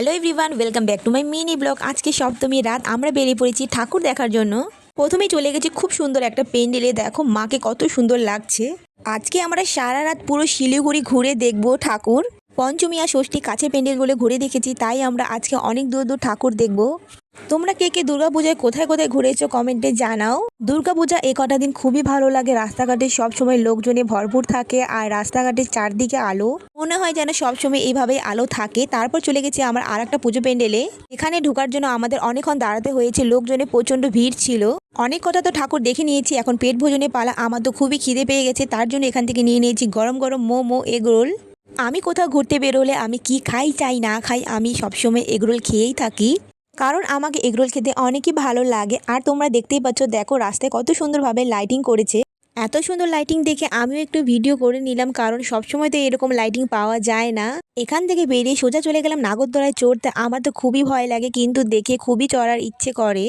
Hello everyone, welcome back to my mini blog. আজকে সপ্তমী রাত আমরা বেরিয়ে পড়েছি ঠাকুর দেখার জন্য। প্রথমেই চলে গেছি খুব সুন্দর একটা পেন্ডেলে। দেখো মাকে কত সুন্দর লাগছে। আজকে আমরা সারা রাত পুরো শিলিগুড়ি ঘুরে দেখব ঠাকুর। পঞ্চমী আর ষষ্ঠী কাছে পেন্ডেলগুলো ঘুরে দেখেছি, তাই আমরা আজকে অনেক দূর দূর ঠাকুর দেখব। তোমরা কে কে দুর্গাপূজায় কোথায় কোথায় ঘুরেছো কমেন্টে জানাও। দুর্গাপূজা এ কটা দিন খুবই ভালো লাগে। রাস্তাঘাটে সবসময় লোকজনে ভরপুর থাকে আর রাস্তাঘাটের চারদিকে আলো, মনে হয় যেন সবসময় এইভাবেই আলো থাকে। তারপর চলে গেছি আমার আর একটা পুজো প্যান্ডেলে। এখানে ঢোকার জন্য আমাদের অনেকক্ষণ দাঁড়াতে হয়েছে, লোকজনে প্রচন্ড ভিড় ছিল। অনেক কথা তো ঠাকুর দেখে নিয়েছি, এখন পেট ভোজনে পালা। আমার তো খুবই খিদে পেয়ে গেছে, তার জন্য এখান থেকে নিয়ে নিয়েছি গরম গরম মোমো, এগ রোল। আমি কোথাও ঘুরতে বেরোলে আমি কি খাই চাই না খাই, আমি সবসময় এগরোল খেয়েই থাকি, কারণ আমাকে এগরোল খেতে অনেকই ভালো লাগে। আর তোমরা দেখতেই পাচ্ছ, দেখো রাস্তায় কত সুন্দরভাবে লাইটিং করেছে। এত সুন্দর লাইটিং দেখে আমিও একটু ভিডিও করে নিলাম, কারণ সবসময় তো এরকম লাইটিং পাওয়া যায় না। এখান থেকে বেরিয়ে সোজা চলে গেলাম নাগরদোলায় চড়তে। আমার তো খুবই ভয় লাগে, কিন্তু দেখে খুবই চড়ার ইচ্ছে করে।